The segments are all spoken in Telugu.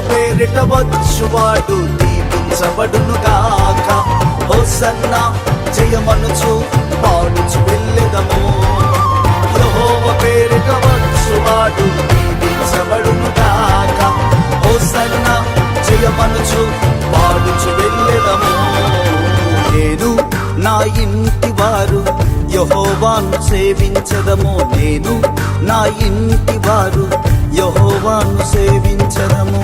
పేరిట వచ్చువాడు దీవించబడును గాక. హోసన్నా జయమనుచు పాడుచు వెళ్ళెదము. యెహోవ పేరిట వచ్చువాడు దీవించబడును గాక. హోసన్నా జయమనుచు పాడుచు వెళ్ళెదము. నేను నా ఇంటి వారు యెహోవాను సేవించదము. నేను నా ఇంటి వారు యెహోవాను సేవించదము.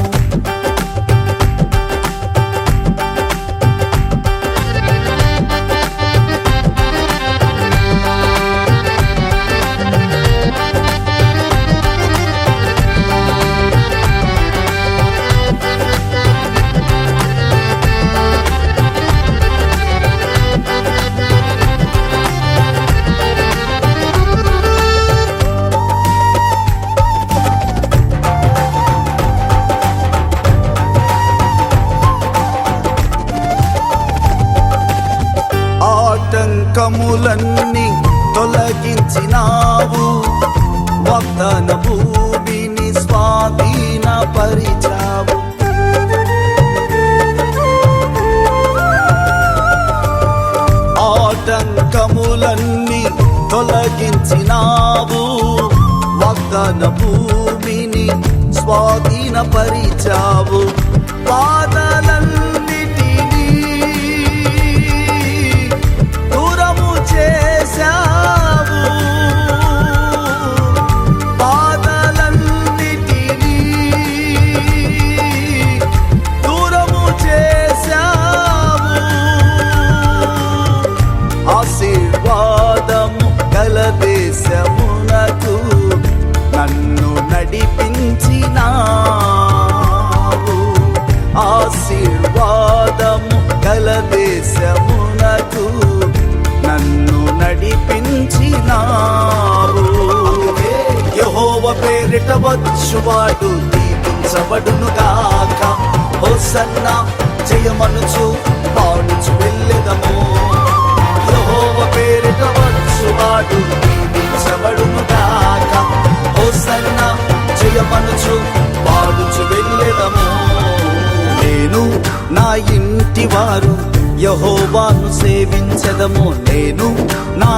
ఆటంకములన్నీ తొలగించినావు. వాగ్దాన భూమిని స్వాధీనపరిచావు. ఆటంకములన్నీ తొలగించినావు. వాగ్దాన భూమిని స్వాధీనపరిచావు. బాధలన్నిటినీ దూరము చేశావు. బాధలన్నిటినీ దూరము చేశావు. ఆశీర్వాదము గల దేశమునకు నన్ను నడిపించినావు. ఆశీర్వాదము గల దేశమునకు నన్ను నడిపించినావు. యెహోవ పేరిట వచ్చువాడు దీవించబడును గాక. హోసన్నా జయమనుచు పాడుచు వెళ్ళెదము. యెహోవ పేరిట వచ్చువాడు దీవించబడును గాక. హోసన్నా జయమనుచు పాడుచు వెళ్ళెదము. నేను నా ఇంటి వారు యెహోవాను సేవించదము. నేను నా